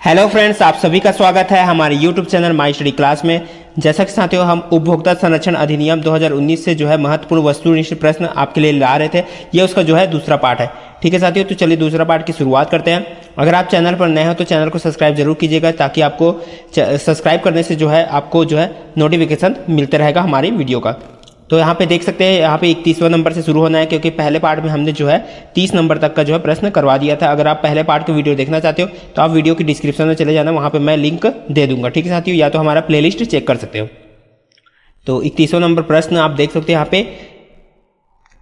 Hello friends, आप सभी का स्वागत है हमारे YouTube channel my study class में। जैसा कि साथियों, हम उपभोक्ता संरक्षण अधिनियम 2019 से जो है महत्वपूर्ण वस्तुनिष्ठ प्रश्न आपके लिए ला रहे थे। ये उसका जो है दूसरा पार्ट है। ठीक है साथियों, तो चलिए दूसरा पार्ट की शुरुआत करते हैं। अगर आप चैनल पर नए हो तो चैनल को सब्सक्राइब जरूर कीजिएगा, ताकि आपको सब्सक्राइब करने से जो है आपको जो है नोटिफिकेशन मिलते रहेगा हमारी वीडियो का। तो यहाँ पे देख सकते हैं, यहाँ पे 31वां नंबर से शुरू होना है, क्योंकि पहले पार्ट में हमने जो है 30 नंबर तक का जो है प्रश्न करवा दिया था। अगर आप पहले पार्ट की वीडियो देखना चाहते हो तो आप वीडियो की डिस्क्रिप्शन में चले जाना, वहाँ पे मैं लिंक दे दूंगा। ठीक है साथियों, या तो हमारा प्लेलिस्ट चेक कर सकते हो। तो 31वां नंबर प्रश्न आप देख सकते हैं यहाँ पे,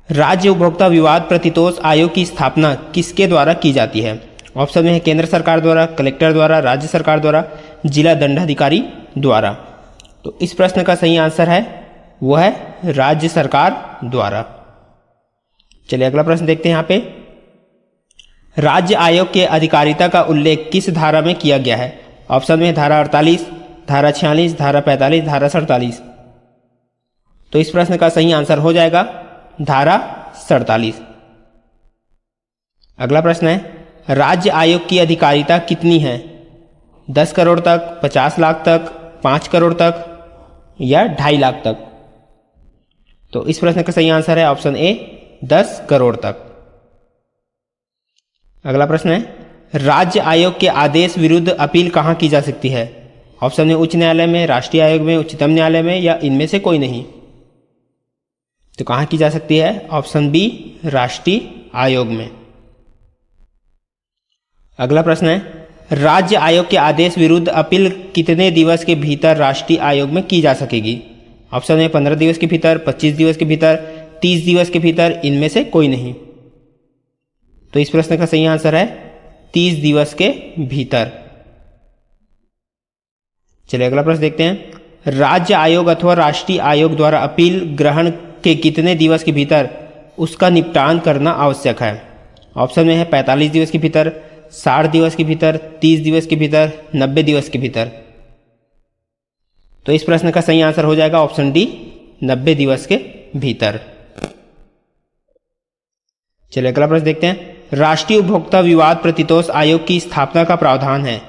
राज्य उपभोक्ता विवाद प्रतितोष आयोग की स्थापना किसके द्वारा की जाती है? ऑप्शन में है केंद्र सरकार द्वारा, कलेक्टर द्वारा, राज्य सरकार द्वारा, जिला दंडाधिकारी द्वारा। तो इस प्रश्न का सही आंसर है वो है राज्य सरकार द्वारा। चलिए अगला प्रश्न देखते हैं यहाँ पे, राज्य आयोग के अधिकारिता का उल्लेख किस धारा में किया गया है? ऑप्शन में धारा 48, धारा 46, धारा 45, धारा 47। तो इस प्रश्न का सही आंसर हो जाएगा धारा 47। अगला प्रश्न है, राज्य आयोग की अधिकारिता कितनी है? 10 करोड़ तक, 50 लाख तक, 5 करोड़ तक या 2.5 लाख तक? तो इस प्रश्न का सही आंसर है ऑप्शन ए, 10 करोड़ तक। अगला प्रश्न है, राज्य आयोग के आदेश विरुद्ध अपील कहां की जा सकती है? ऑप्शन में उच्च न्यायालय में, राष्ट्रीय आयोग में, उच्चतम न्यायालय में या इनमें से कोई नहीं? तो कहां की जा सकती है? ऑप्शन बी, राष्ट्रीय आयोग में। अगला प्रश्न है, राज्य आयोग के आदेश विरुद्ध अपील कितने दिवस के भीतर राष्ट्रीय आयोग में की जा सकेगी? ऑप्शन में 15 दिवस के भीतर, 25 दिवस के भीतर, 30 दिवस के भीतर, इनमें से कोई नहीं? तो इस प्रश्न का सही आंसर है 30 दिवस के भीतर। चलिए अगला प्रश्न देखते हैं, राज्य आयोग अथवा राष्ट्रीय आयोग द्वारा अपील ग्रहण के कितने दिवस के भीतर उसका निपटान करना आवश्यक है? ऑप्शन में है 45 दिवस के भीतर, 60 दिवस के भीतर, 30 दिवस के भीतर, 90 दिवस के भीतर। तो इस प्रश्न का सही आंसर हो जाएगा ऑप्शन डी, 90 दिवस के भीतर। चलिए अगला प्रश्न देखते हैं, राष्ट्रीय उपभोक्ता विवाद प्रतितोष आयोग की स्थापना का प्रावधान है?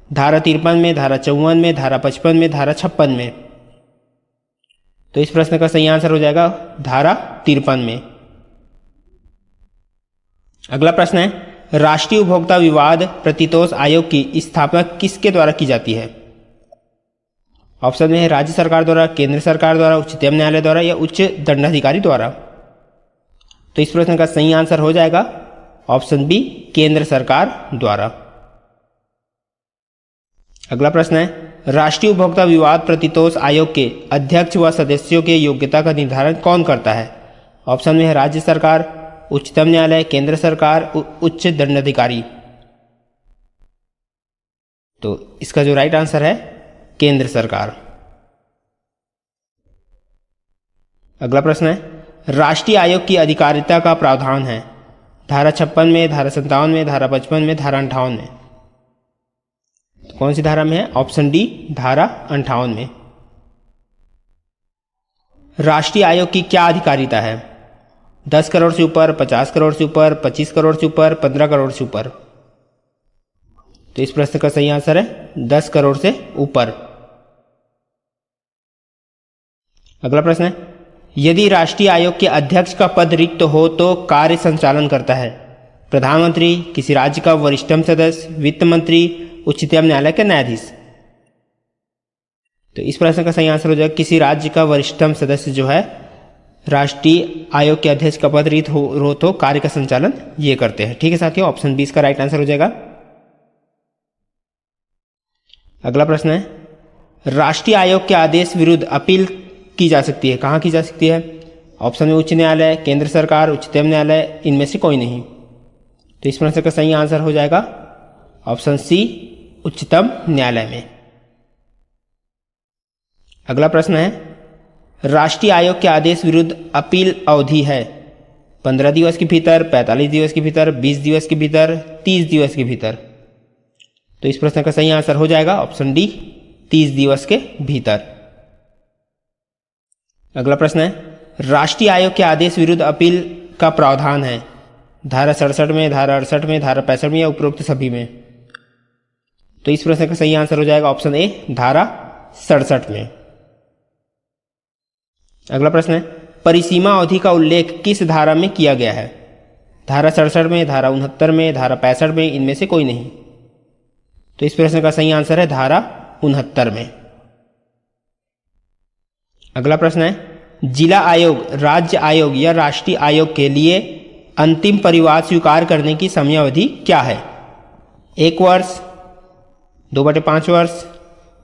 धारा 53 में, धारा 54 में, धारा 55 में, धारा 56 में? तो इस प्रश्न का सही आंसर हो जाएगा धारा 53 में। अगला प्रश्न है, राष्ट्रीय उपभोक्ता विवाद प्रतितोष आयोग की स्थापना किसके द्वारा की जाती है? ऑप्शन में है राज्य सरकार द्वारा, केंद्र सरकार द्वारा, उच्चतम न्यायालय द्वारा या उच्च दंडाधिकारी द्वारा? तो इस प्रश्न का सही आंसर हो जाएगा ऑप्शन बी, केंद्र सरकार द्वारा। अगला प्रश्न है, राष्ट्रीय उपभोक्ता विवाद प्रतितोष आयोग के अध्यक्ष व सदस्यों के योग्यता का निर्धारण कौन करता है? ऑप्शन में है राज्य सरकार, उच्चतम न्यायालय, केंद्र सरकार, उच्च दंडाधिकारी। तो इसका जो राइट आंसर है केंद्र सरकार। अगला प्रश्न है, राष्ट्रीय आयोग की अधिकारिता का प्रावधान है? धारा 56 में, धारा 57 में, धारा 55 में, धारा 58 में? तो कौन सी धारा में है? ऑप्शन डी, धारा 58 में। राष्ट्रीय आयोग की क्या अधिकारिता है? 10 करोड़ से ऊपर, 50 करोड़ से ऊपर, 25 करोड़ से ऊपर, 15 करोड़ से ऊपर? तो इस प्रश्न का सही आंसर है 10 करोड़ से ऊपर। अगला प्रश्न है, यदि राष्ट्रीय आयोग के अध्यक्ष का पद रिक्त हो तो कार्य संचालन करता है? प्रधानमंत्री, किसी राज्य का वरिष्ठतम सदस्य, वित्त मंत्री, उच्चतम न्यायालय के न्यायाधीश? तो इस प्रश्न का सही आंसर हो जाएगा किसी राज्य का वरिष्ठतम सदस्य जो है राष्ट्रीय आयोग के अध्यक्ष का पद रिक्त हो तो कार्य का संचालन ये करते हैं। ठीक है साथियों, ऑप्शन 20 का राइट आंसर हो जाएगा। अगला प्रश्न है, राष्ट्रीय आयोग के आदेश विरुद्ध अपील की जा सकती है? कहां की जा सकती है? ऑप्शन में उच्च न्यायालय, केंद्र सरकार, उच्चतम न्यायालय, इनमें से कोई नहीं? तो इस प्रश्न का सही आंसर हो जाएगा ऑप्शन सी, उच्चतम न्यायालय में। अगला प्रश्न है, राष्ट्रीय आयोग के आदेश विरुद्ध अपील अवधि है? 15 दिवस के भीतर, 45 दिवस के भीतर, 20 दिवस के भीतर, 30 दिवस के भीतर? तो इस प्रश्न का सही आंसर हो जाएगा ऑप्शन डी, 30 दिवस के भीतर। अगला प्रश्न है, राष्ट्रीय आयोग के आदेश विरुद्ध अपील का प्रावधान है? धारा 67 में, धारा 68 में, धारा 65 में या उपरोक्त सभी में? तो इस प्रश्न का सही आंसर हो जाएगा ऑप्शन ए धारा 67 में। अगला प्रश्न है परिसीमा अवधि का उल्लेख किस धारा में किया गया है? धारा 67 में, धारा 69 में, धारा 65 में, इनमें से कोई नहीं। तो इस प्रश्न का सही आंसर है धारा 69 में। अगला प्रश्न है जिला आयोग, राज्य आयोग या राष्ट्रीय आयोग के लिए अंतिम परिवाद स्वीकार करने की समयावधि क्या है? 1 वर्ष, 2/5 वर्ष,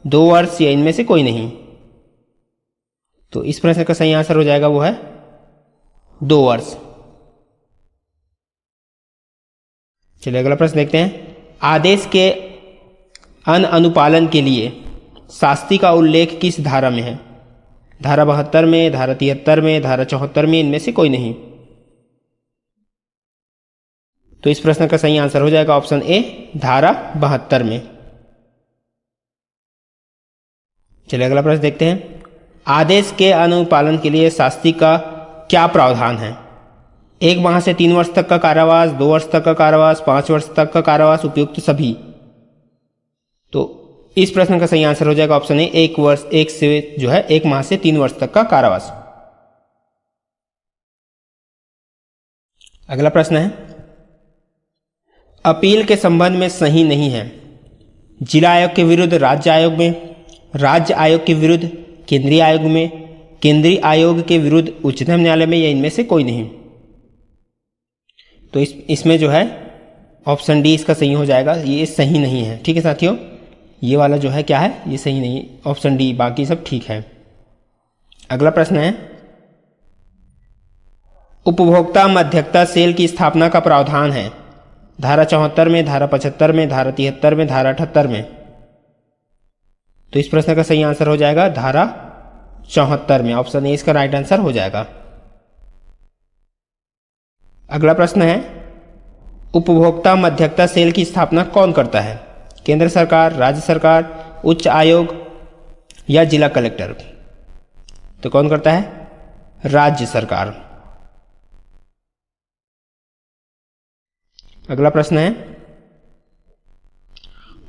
2 वर्ष या इनमें से कोई नहीं। तो इस प्रश्न का सही आंसर हो जाएगा वो है 2 वर्ष। चलिए अगला प्रश्न देखते हैं आदेश के अनुपालन के लिए शास्ति का उल्लेख किस धारा में है? धारा 72 में, धारा 73 में, धारा 74 में, इनमें से कोई नहीं। तो इस प्रश्न का सही आंसर हो जाएगा ऑप्शन ए धारा 72 में। चलिए अगला प्रश्न देखते हैं आदेश के अनुपालन के लिए शास्ति का क्या प्रावधान है? 1 माह से 3 वर्ष तक का कारावास, 2 वर्ष तक का कारावास, 5 वर्ष तक का कारावास, उपयुक्त सभी। तो इस प्रश्न का सही आंसर हो जाएगा ऑप्शन ए 1 वर्ष, 1 माह से 3 वर्ष तक का कारावास। अगला प्रश्न है अपील के संबंध में सही नहीं है। जिला आयोग के विरुद्ध राज्य आयोग में, राज्य आयोग के विरुद्ध केंद्रीय आयोग में, केंद्रीय आयोग के विरुद्ध उच्चतम न्यायालय में, या इनमें से कोई नहीं। तो इसमें जो है ऑप्शन डी इसका सही हो जाएगा। ये सही नहीं है। ठीक है साथियों, ये वाला जो है क्या है, ये सही नहीं है, ऑप्शन डी, बाकी सब ठीक है। अगला प्रश्न है उपभोक्ता मध्यस्थता सेल की स्थापना का प्रावधान है। धारा 74 में, धारा 75 में, धारा 73 में, धारा 78 में। तो इस प्रश्न का सही आंसर हो जाएगा धारा 74 में। ऑप्शन ए इसका राइट आंसर हो जाएगा। अगला प्रश्न है उपभोक्ता मध्यस्थता सेल की स्थापना कौन करता है? केंद्र सरकार, राज्य सरकार, उच्च आयोग या जिला कलेक्टर? तो कौन करता है? राज्य सरकार। अगला प्रश्न है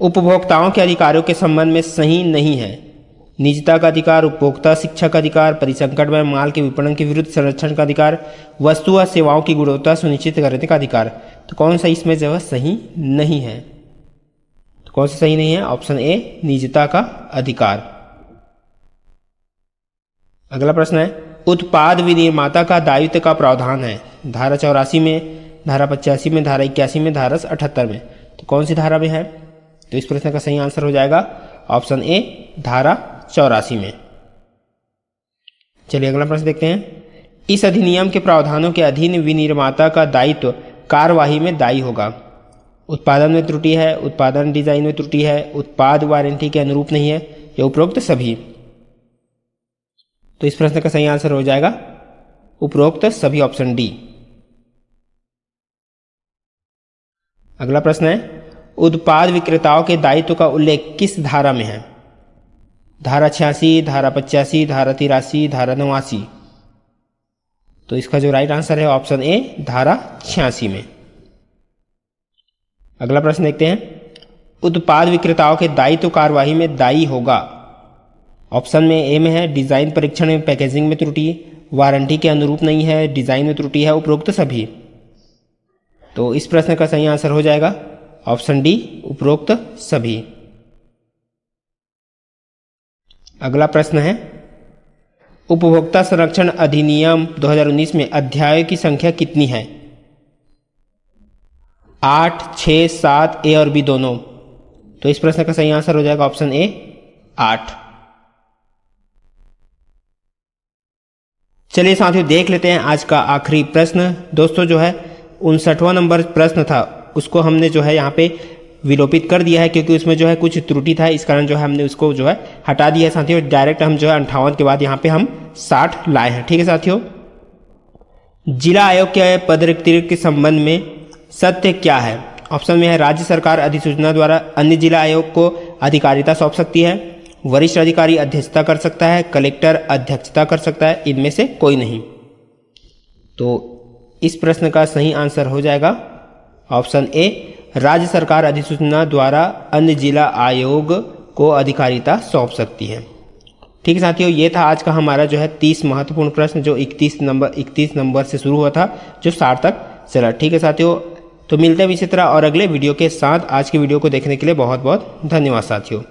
उपभोक्ताओं के अधिकारों के संबंध में सही नहीं है। निजता का अधिकार, उपभोक्ता शिक्षा का अधिकार, परिसंकट में माल के विपणन के विरुद्ध संरक्षण का अधिकार, वस्तु व सेवाओं की गुणवत्ता सुनिश्चित करने का अधिकार। तो कौन सा इसमें जो है सही नहीं है? तो कौन सा सही नहीं है? ऑप्शन ए निजता का अधिकार। अगला प्रश्न है उत्पाद विनिर्माता का दायित्व का प्रावधान है। धारा 84 में, धारा 85 में, धारा 81 में, धारा 78 में। तो कौन सी धारा में है? तो इस प्रश्न का सही आंसर हो जाएगा ऑप्शन ए धारा 84 में। चलिए अगला प्रश्न देखते हैं इस अधिनियम के प्रावधानों के अधीन विनिर्माता का दायित्व कार्यवाही में दायी होगा। उत्पादन में त्रुटि है, उत्पादन डिजाइन में त्रुटि है, उत्पाद वारंटी के अनुरूप नहीं है, या उपरोक्त सभी। तो इस प्रश्न का सही आंसर हो जाएगा उपरोक्त सभी, ऑप्शन डी। अगला प्रश्न है उत्पाद विक्रेताओं के दायित्व का उल्लेख किस धारा में है? धारा 86, धारा 85, धारा 83, धारा 89। तो इसका जो राइट आंसर है ऑप्शन ए धारा 86 में। अगला प्रश्न देखते हैं उत्पाद विक्रेताओं के दायित्व कार्यवाही में दायी होगा। ऑप्शन में ए में है डिजाइन परीक्षण में पैकेजिंग में त्रुटि, वारंटी के अनुरूप नहीं है, डिजाइन में त्रुटि है, उपरोक्त सभी। तो इस प्रश्न का सही आंसर हो जाएगा ऑप्शन डी उपरोक्त सभी। अगला प्रश्न है उपभोक्ता संरक्षण अधिनियम 2019 में अध्यायों की संख्या कितनी है? 8, 6, 7, ए और बी दोनों। तो इस प्रश्न का सही आंसर हो जाएगा ऑप्शन ए 8। चलिए साथियों देख लेते हैं आज का आखिरी प्रश्न। दोस्तों जो है 59वां नंबर प्रश्न था उसको हमने जो है यहाँ पे विलोपित कर दिया है, क्योंकि उसमें जो है कुछ त्रुटि था, इस कारण जो है हमने उसको जो है हटा दिया है साथियों। डायरेक्ट हम जो है 58 के बाद यहाँ पे हम 60 लाए हैं। ठीक है साथियों, जिला आयोग के पद रिक्ति के संबंध में सत्य क्या है? ऑप्शन में है राज्य सरकार अधिसूचना द्वारा अन्य जिला आयोग को अधिकारिता सौंप सकती है, वरिष्ठ अधिकारी अध्यक्षता कर सकता है, कलेक्टर अध्यक्षता कर सकता है, इनमें से कोई नहीं। तो इस प्रश्न का सही आंसर हो जाएगा ऑप्शन ए राज्य सरकार अधिसूचना द्वारा अन्य जिला आयोग को अधिकारिता सौंप सकती है। ठीक है साथियों, ये था आज का हमारा जो है 30 महत्वपूर्ण प्रश्न जो 31 नंबर से शुरू हुआ था जो 60 तक चला। ठीक है साथियों, तो मिलते हैं इसी तरह और अगले वीडियो के साथ। आज की वीडियो को देखने के लिए बहुत बहुत धन्यवाद साथियों।